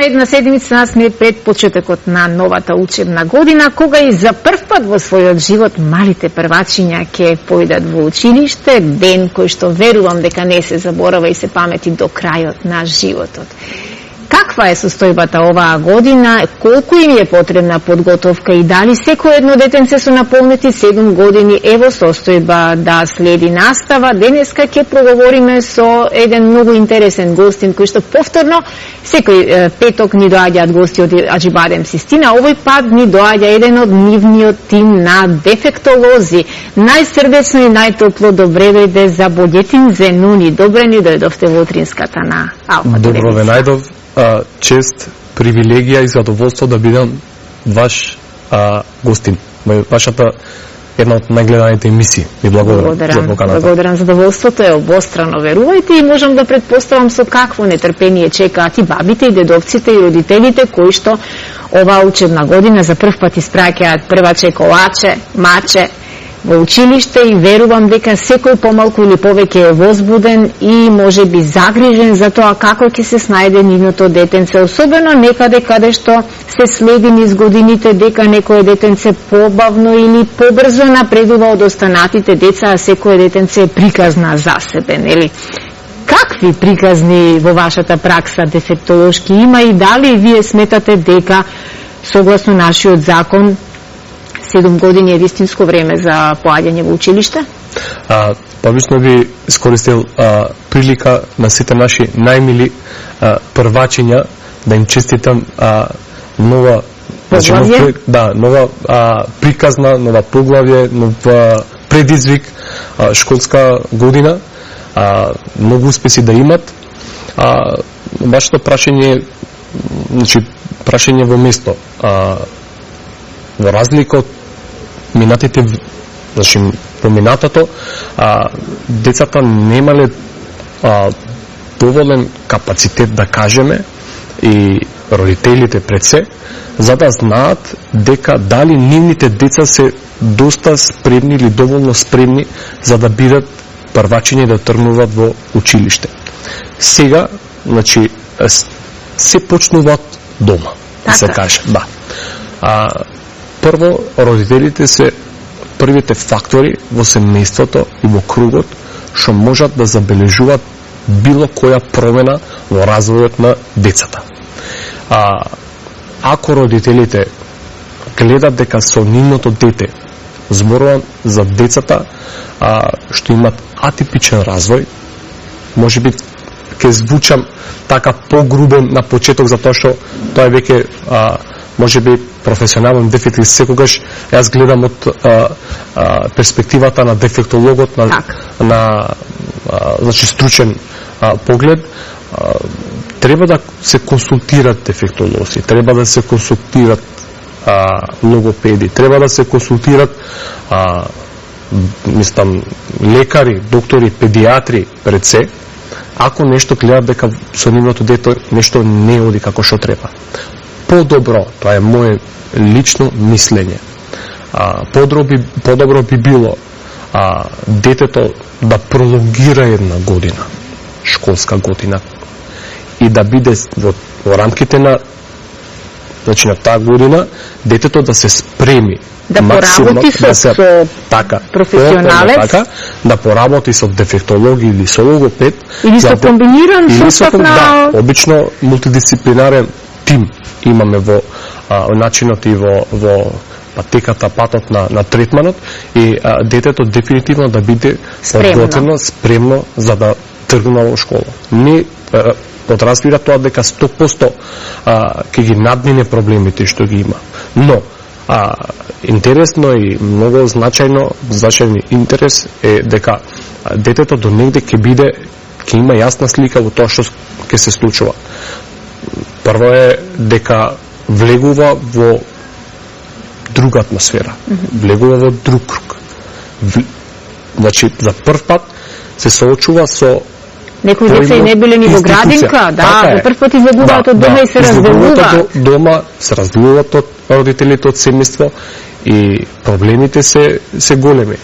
една седмица сме пред почетокот на новата учебна година, кога и за прв пат во својот живот малите првачиња ќе појдат во училиште, ден кој што верувам дека не се заборава и се памети до крајот на животот. Каква е состојбата оваа година, колку им е потребна подготовка и дали секој едно детенце со наполнети 7 години е во состојба да следи настава? Денеска ќе проговориме со еден многу интересен гостин кој што повторно секој петок ни доаѓаат гости од Аџибадем Систина. Овој пат ни доаѓа еден од нивниот тим на дефектолози. Најсрдечно и најтопло добре дојде за Боѓетин Зенуни. Добре ни дојдовте во утринската на Алфа телевизија. Добро ве најдов. Чест, привилегија и задоволство да бидам ваш гостин. Вашата една од најгледаните емисии. Ви благодарам за поканата. Благодарам, задоволството е обострано, верувајте, и можам да предпоставам со какво нетрпение чекаат и бабите, и дедовците, и родителите, кои што оваа учебна година за прв пат испраќаат прваче колаче, маче во училиште, и верувам дека секој помалку или повеќе е возбуден и може би загрижен за тоа како ќе се снајде нивното детенце, особено некаде каде што се следи низ годините дека некое детенце побавно или побрзо напредува од останатите деца, а секое детенце е приказна за себе, нели? Какви приказни во вашата пракса дефектолошки има и дали вие сметате дека согласно нашиот закон 7 години е вистинско време за поаѓање во училиште? Побично би искористил прилика на сите наши најмили првачиња да им честитам нова нова приказна, нова поглавје, нов предизвик, школска година. Многу успеси да имат. Вашето прашање, значи прашање во место. Во разлика од минатите, значи во минатото, децата немале доволен капацитет, да кажеме, и родителите пред се, за да знаат дека дали нивните деца се доста спремни или доволно спремни за да бидат првачиња да тргнуваат во училиште. Сега, значи, се почнуваат дома, да се каже. Да. Прво, родителите се првите фактори во семејството и во кругот што можат да забележуваат било која промена во развојот на децата. Ако родителите гледат дека со нивното дете, зборувам за децата што имат атипичен развој, може би ќе звучам така погрубен на почеток, затоа што тоа е веќе може би професионален дефект, и секогаш јас гледам од перспективата на дефектологот, на значи стручен поглед. Треба да се консултират дефектолози, треба да се консултират логопеди, треба да се консултират мислам лекари, доктори, педиатри пред се, ако нешто гледат дека со нивното дете нешто не оди како што треба. Подобро, тоа е моje лично мислење, подобро би било детето да пролонгира една година, школска година, и да биде во рамките на, значи, на таа година, детето да се спреми да поработи со професионалец, да поработи со дефектолог или со логопед, или со комбиниран состав на... Да, обично мултидисциплинарен тим имаме во начинот и во патеката, патот на третманот, и детето дефинитивно да биде подготвено, спремно за да тргне во школа. Не подразбира тоа дека 100% ќе ги надмине проблемите што ги има. Но интересно и многу значајен интерес е дека детето до негде ќе има јасна слика во тоа што ќе се случува. Прво е дека влегува во друга атмосфера, влегува во друг круг. Значи, за прв пат се соочува со некои деца и не биле ни во градинка, за прв пат излегуваат од дома и се раздвојуваат. Дома се раздвојуваат од родителите, од семејство, и проблемите се големи.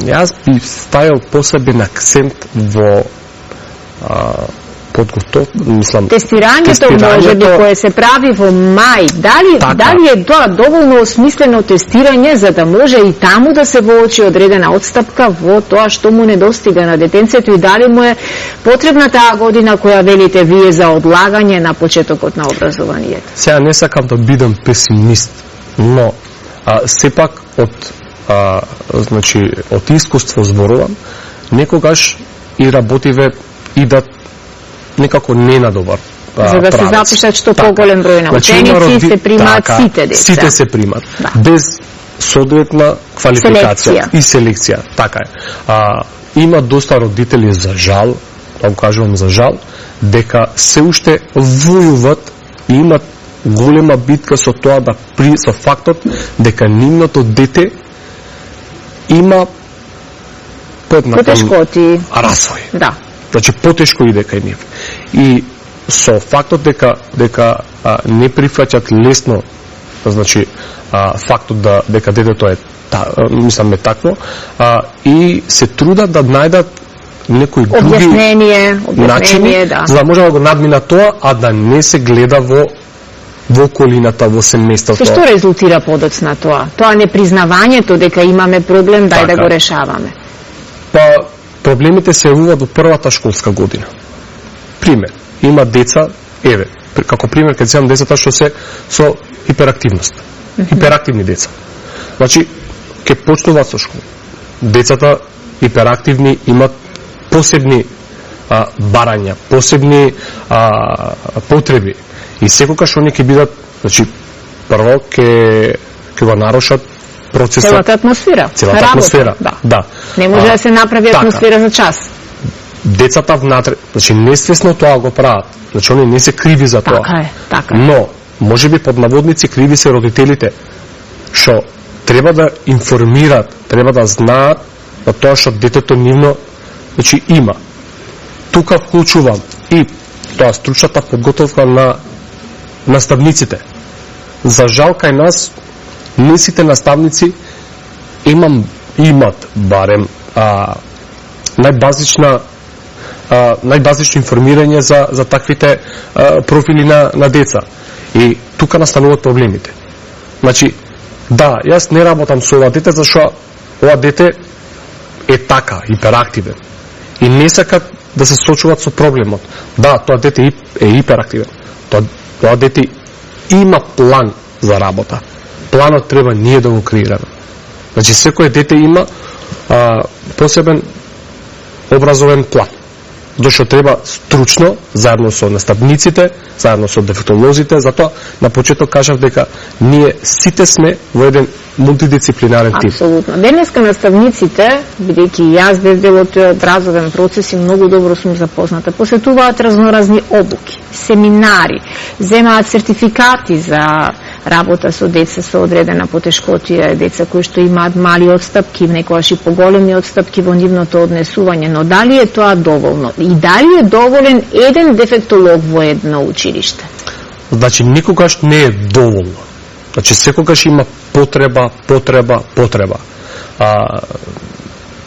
Јас би ставил посебен акцент во подготов, мислам. Тестирањето можеби кое се прави во мај, дали е тоа доволно осмислено тестирање за да може и таму да се воочи одредена отстапка во тоа што му недостига на детенцето и дали му е потребна таа година која велите вие за одлагање на почетокот на образованието? Сега не сакам да бидам песимист, но сепак од искуство зборувам, некогаш и работиве идат некако не на добар за да се запишат што поголем број на ученици, се примаат сите деца. Сите се примат, без соодветна квалификација и селекција. Така е. Има доста родители, за жал, да го кажувам за жал, дека се уште војуват и имат голема битка со тоа со фактот дека нивното дете има потешкоти, развој. Да. Значи потешко иде кај нив. И со фактот дека не прифаќаат лесно, значи фактот дека детето е мислам такво, и се трудат да најдат некои други начини, за да може да го надминат тоа, а да не се гледа во околината, во семејството. Што резултира подоцна тоа? Тоа непризнавањето дека имаме проблем, дај да го решаваме. Па проблемите се јавуваат во првата школска година. Пример, има деца, како пример кога земам децата што се со хиперактивност. Хиперактивни деца. Значи, ќе почнуваат со школа. Децата хиперактивни имат посебни барања, посебни потреби. И секогаш они ќе бидат, значи, прво ќе го нарушат процесот. Целата атмосфера. Целата атмосфера, да. Не може да се направи атмосфера за час. Децата внатре, значи, несвесно тоа го прават. Значи, они не се криви за тоа. Така е. Но, можеби под наводници криви се родителите, што треба да информираат, треба да знаат за тоа што детето нивно, значи, има. Тука вклучувам и тоа стручната подготовка на наставниците. За жал кај нас не сите наставници имат барем најбазично информирање за таквите профили на деца. И тука настануваат проблемите. Значи, да, јас не работам со ова дете, зашто ова дете е така, хиперактивен. И не сакат да се сочуваат со проблемот. Да, тоа дете е хиперактивен. Тоа дете има план за работа. Планот треба ние да го креираме. Значи, секој дете има посебен образовен план. Зашто треба стручно, заедно со наставниците, заедно со дефектолозите, затоа на почеток кажав дека ние сите сме во еден мултидисциплинарен тип. Апсолутно. Денеска наставниците, бидејќи јас без дел од тој образовен процес и многу добро сум запозната, посетуваат разноразни обуки, семинари, земаат сертификати за работа со деца со одредена потешкотија, деца кои што имаат мали отстапки, некогаш и поголеми отстапки во нивното однесување, но дали е тоа доволно? И дали е доволен еден дефектолог во едно училиште? Значи, никогаш не е доволно. Значи, секогаш има потреба.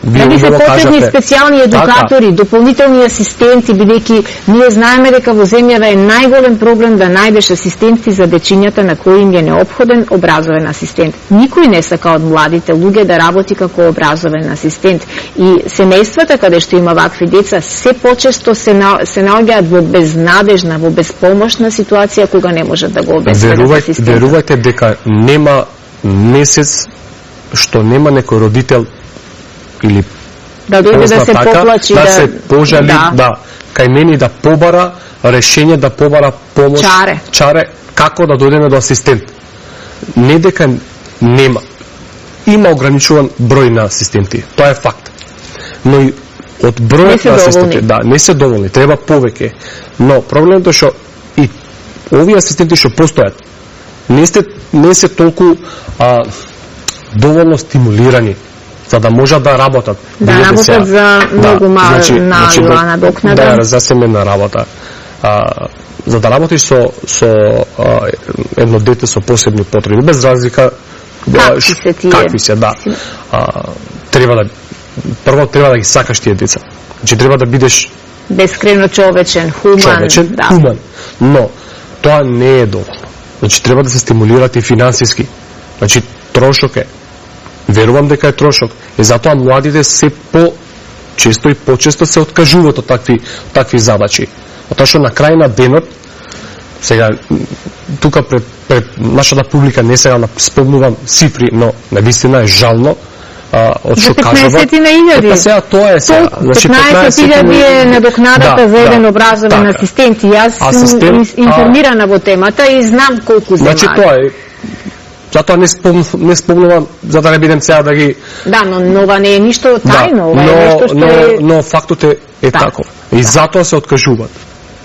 Дали се потребни специјални едукатори, дополнителни асистенти, бидејќи ние знаеме дека во земјава е најголем проблем да најдеш асистенти за дечињата на кои им е неопходен образовен асистент. Никој не сака од младите луѓе да работи како образовен асистент. И семејствата каде што има вакви деца се почесто се наоѓаат во безнадежна, во безпомошна ситуација кога не можат да го обезбедат асистентот. Верувајте дека нема месец што нема некој родител или да дојде да се поплачи, да се пожали, кај мене да побара решение, да побара помош, чаре како да дојдеме до асистент. Не дека нема. Има ограничуван број на асистенти, тоа е факт. Но и од бројот на асистенти, не се доволни, треба повеќе. Но проблемот е што и овие асистенти што постојат не се толку доволно стимулирани за да можат да работат. Да работат за многу мала надокнада. Да, за семејна работа. За да работиш со едно дете со посебни потреби, без разлика какви се, да. Прво треба да ги сакаш тие деца. Значи треба да бидеш Бескрено човечен, хуман. Хуман. Но тоа не е доволно. Значи треба да се стимулират и финансиски. Значи трошок е. Верувам дека е трошок. И затоа младите се често и почесто се откажуваат од такви задачи. Затоа што на крај на денот, сега тука пред нашата публика не сега спомнувам цифри, но навистина е жално од што кажува. 15.000. Сега тоа е сега. Значи 15.000 е надокнадата за еден образовен асистент. И јас сум информирана во темата и знам колку земаат. Значи тоа е. Затоа не спомнувам, за да не бидем сега да ги... Да, но ова не е ништо тајно, ова е нешто што е... Но фактот е таков. И затоа се откажуваат.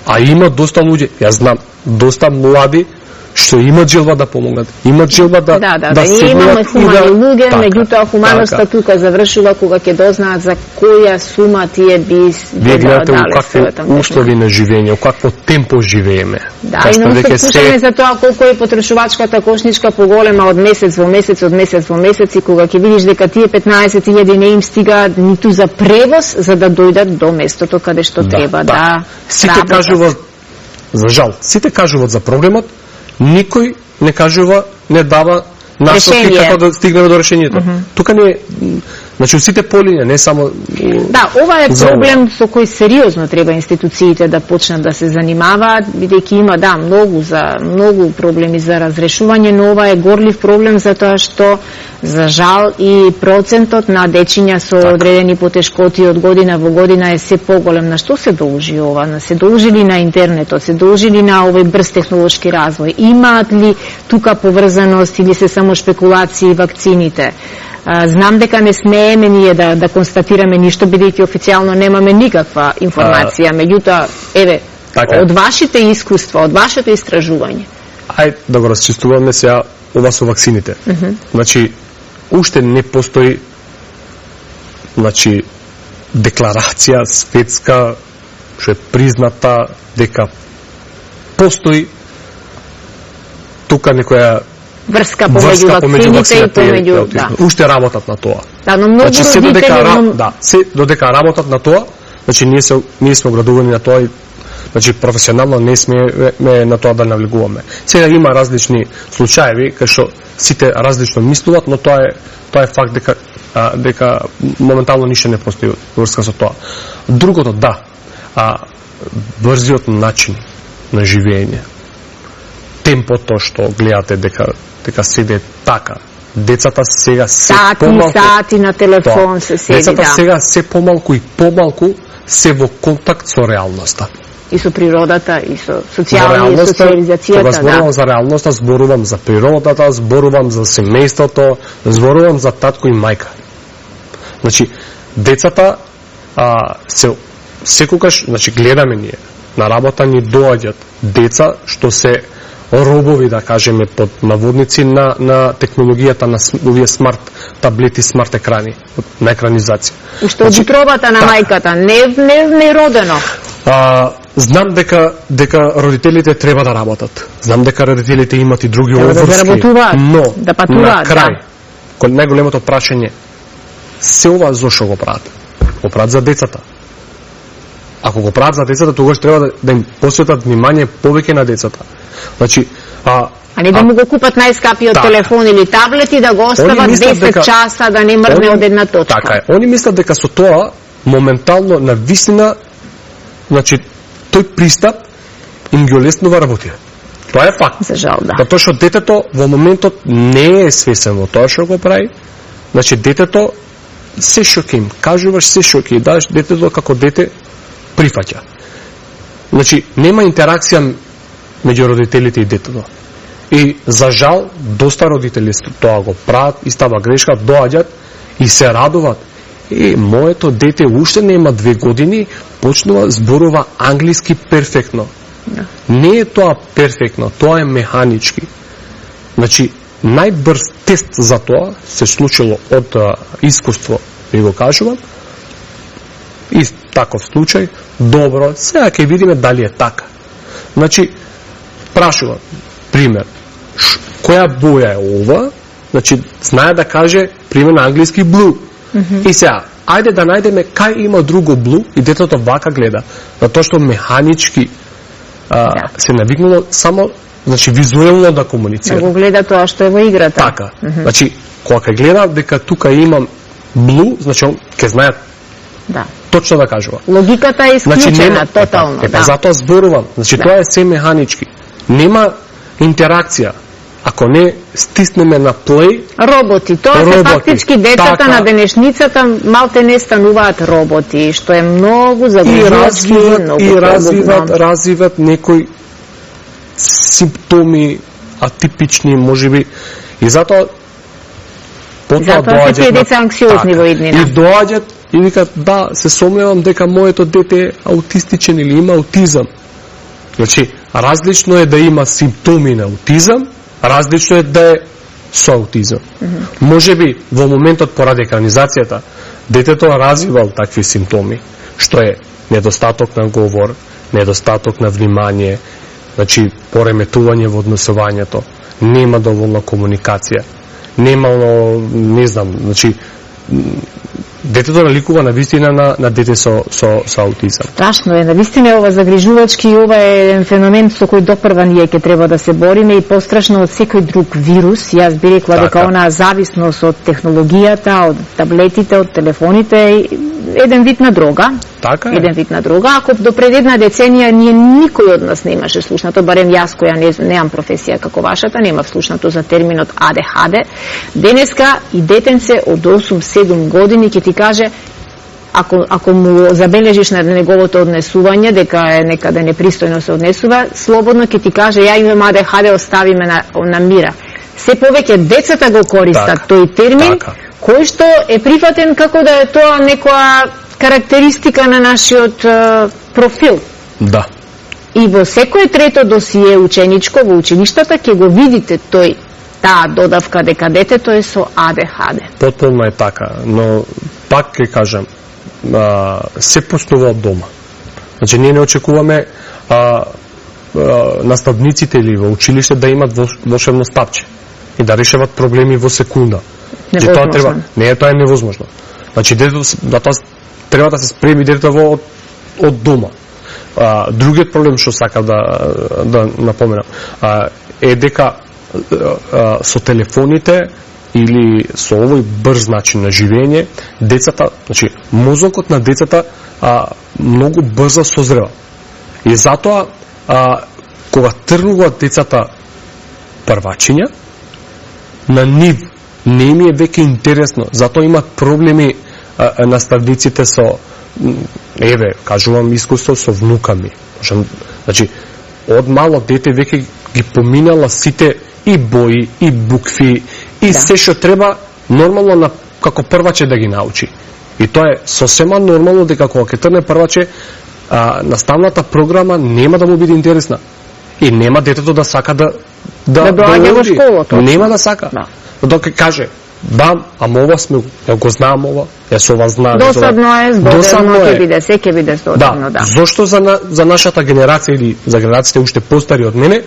А има доста луѓе, јас знам, доста млади што имат желба да помогнат, имат желба да ние имаме хумани луѓе, меѓутоа хуманоста тука завршува кога ќе дознаат за која сума тие би гледате у какви услови на живење, у какво темпо живееме. Да, и non се слушаме за тоа колку е потрошувачката кошничка поголема од месец во месец и кога ќе видиш дека тие 15.000 не им стига ниту за превоз за да дојдат до местото каде што треба да. Сите кажуваат, за жал, сите кажуваат за проблемот, никој не кажува, не дава насоки како да стигнеме до решењето. Тука не, значи сите полиња, не само... Да, ова е проблем со кој сериозно треба институциите да почнат да се занимаваат, бидејќи има, многу проблеми за разрешување, но ова е горлив проблем затоа што, за жал, и процентот на дечиња со одредени потешкоти од година во година е се поголем. На што се должи ова? Се должи ли на интернетот? Се должи ли на овој брз технолошки развој? Имаат ли тука поврзаност или се само шпекулации вакцините? Знам дека не смееме ние да констатираме ништо, бидејќи официјално немаме никаква информација. Меѓутоа, од вашите искуства, од вашето истражување. Ајде да го расчистуваме сега ова со вакцините. Значи, уште не постои декларација светска што е призната дека постои тука некоја врска помеѓу вакцините и помеѓу... Уште работат на тоа. Да, но многу родители... Додека работат на тоа, значи ние сме оградувани на тоа и значи професионално не сме на тоа да навлегуваме. Сега има различни случаеви кај што сите различно мислуват, но тоа е факт дека моментално ништо не постои врска со тоа. Другото, брзиот начин на живење, темпото што гледате дека седе така. Децата сега се помалку... Сати на телефон се седи, Децата сега се помалку и помалку се во контакт со реалноста. И со природата, и со социјализацијата. Кога зборувам за реалноста, зборувам за природата, зборувам за семејството, зборувам за татко и мајка. Значи, децата секогаш, гледаме ние, на работа ни доаѓат деца што се робови, да кажеме, под наводници на технологијата на овие смарт таблети, смарт екрани, на екранизација. Уште од утробата на мајката, не родено. Знам дека родителите треба да работат. Знам дека родителите имат и други обврски, но на крај, најголемото прашање, се ова зошто го прават? Го прават за децата. Ако го прават за децата, тогаш треба да им посветат внимание повеќе на децата. Значи, а не да му го купат најскапиот телефон или таблет и да го остават 10 часа да не мрне од една точка. Така е. Они мислат дека со тоа моментално на вистина, значи тој пристап им ги олеснува работија. Тоа е факт. За жал, да. Затоа што детето во моментот не е свесен во тоа што го прави. Значи детето се што ќе им кажуваш, се што ќе дадеш, детето како дете прифаќа. Значи нема интеракција меѓу родителите и детето. И за жал доста родители тоа го прават и става грешка, доаѓат и се радуваат. Моето дете уште нема 2 години, почнува зборува англиски перфектно. Не е тоа перфектно, тоа е механички. Значи, најбрз тест за тоа се случило од искуство, ви го кажувам, и таков случај, добро, сега ќе видиме дали е така. Значи, прашува, пример, која боја е ова, значи, знае да каже, пример на англиски blue. И сега, ајде да најдеме кај има друго блу и детето вака гледа. Затоа што механички се навикнало само, значи визуелно да комуницира. Да го гледа тоа што е во играта. Така. Значи, кога ќе гледа дека тука имам блу, значи он ќе знае точно да кажува. Логиката е исклучена, тотално. Затоа зборувам. Значи, тоа е се механички. Нема интеракција. Ако не стиснеме на плей... Роботи. Тоа се фактички децата на денешницата малте не стануваат роботи, што е многу загрижувачки, многу погубно. Развиват некои симптоми атипични, можеби. И затоа се тие деца анксиозни во иднина. И доаѓат и викат, да, се сомневам дека моето дете е аутистичен или има аутизам. Значи, различно е да има симптоми на аутизам, различно е да е со аутизам. Можеби во моментот поради екранизацијата детето развивал такви симптоми, што е недостаток на говор, недостаток на внимание, значи пореметување во однесувањето, нема доволна комуникација, немало, не знам, значи детето наликува на вистина на дете со аутизам. Страшно е, на вистина ова загрижувачки и ова е феномен со кој допрва ние ќе треба да се бориме и пострашно од секој друг вирус. Јас би рекла дека онаа зависност од технологијата, од таблетите, од телефоните е еден вид на дрога. Така е. Еден вид на дрога. Ако до пред една деценија ние никој од нас немаше слушнато, барем јас која немам професија како вашата, немав слушнато за терминот ADHD. Денеска и детенце од 8-7 години ќе ти каже, ако му забележиш на неговото однесување дека е некаде непристојно се однесува, слободно ќе ти каже ја имам ADHD, остави ме на мира. Се повеќе децата го користат тој термин, кој што е прифатен како да е тоа некоја карактеристика на нашиот профил. Да. И во секое трето досие ученичко во училиштата ќе го видите таа додавка дека детето е со ADHD. Потполно е така, но пак ќе кажам, се почнува од дома. Значи, ние не очекуваме наставниците или во училиште да имат волшебно стапче и да решават проблеми во секунда. Невозможно. Тоа е невозможно. Значи, детето, затоа треба да се спреми детето од дома. Другиот проблем што сакам да напоменам е дека со телефоните или со овој брз начин на живење, децата, значи мозокот на децата многу брзо созрева. И затоа кога тргнуваат децата првачиња, на нив не ми е веќе интересно, затоа имат проблеми наставниците со, кажувам искуство со внуками. Значи, од мало дете веќе ги поминала сите и бои, и букви, и се што треба нормално како прваче да ги научи. И тоа е сосема нормално дека кога ќе трне прваче, наставната програма нема да му биде интересна. И нема детето да сака да доаѓа во школото. Нема да сака. Док каже, ама ова сме, го знам ова, јас ова знам. Досадно е, збодено ќе биде, се ќе биде досадно, да. Зошто за нашата генерација или за генерациите уште постари од мене,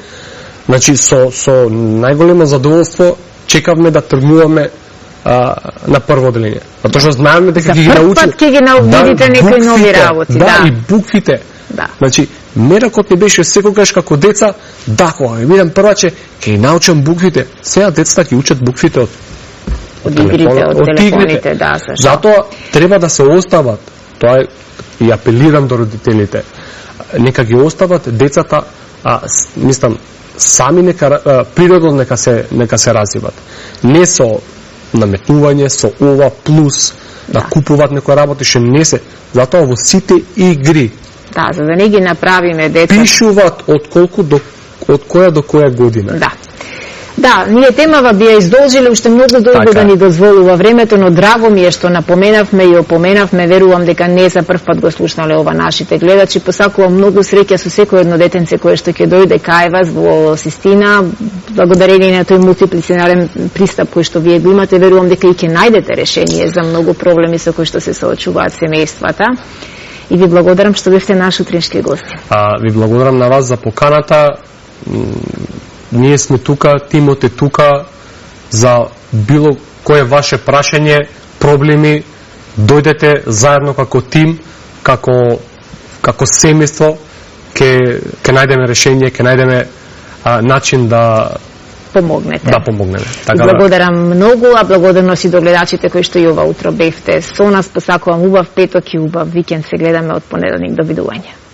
значи со најголемо задоволство чекавме да тргнуваме на прво оделение. Затоа што знаеме дека ќе ги научиме. За прв пат ќе ги научите некои нови работи, да. И буквите. Да. Значи, меракот не беше секогаш како деца, кога ќе бидам прваче, ќе ги научам буквите. Сега децата ќе учат буквите од игрите, од телефоните, да. Затоа треба да се остават, тоа е, и апелирам до родителите, нека ги остават децата, мислам, сами природно нека се развиват. Не со наметнување, со ова плюс, да купуваат некои работи, што не се. Затоа во сите игри, да, за да не ги направиме деца, пишуваат од која до која година. Да. Да, ние темава би ја издолжиле уште многу долго да ни дозволува времето, но драго ми е што напоменавме и опоменавме, верувам дека не за прв пат го слушнале ова нашите гледачи. Посакувам многу среќа со секој едно детенце кое што ќе дојде кај вас во Систина, благодарение на тој мултиплицинарен пристап кој што вие го имате, верувам дека и ќе најдете решение за многу проблеми со кои што се соочуваат семејствата. И ви благодарам што бевте наш утрински гости. Ви благодарам на вас за поканата. Ние сме тука, тимот е тука за било кое ваше прашање, проблеми, дојдете заедно како тим, како семејство, ќе најдеме решение, ќе најдеме начин да помогнете. Да помогнеме. Така Благодарам многу, а благодарност и до гледачите кои што и ова утро бевте со нас. Посакувам убав петок и убав викенд. Се гледаме од понеделник. До видување.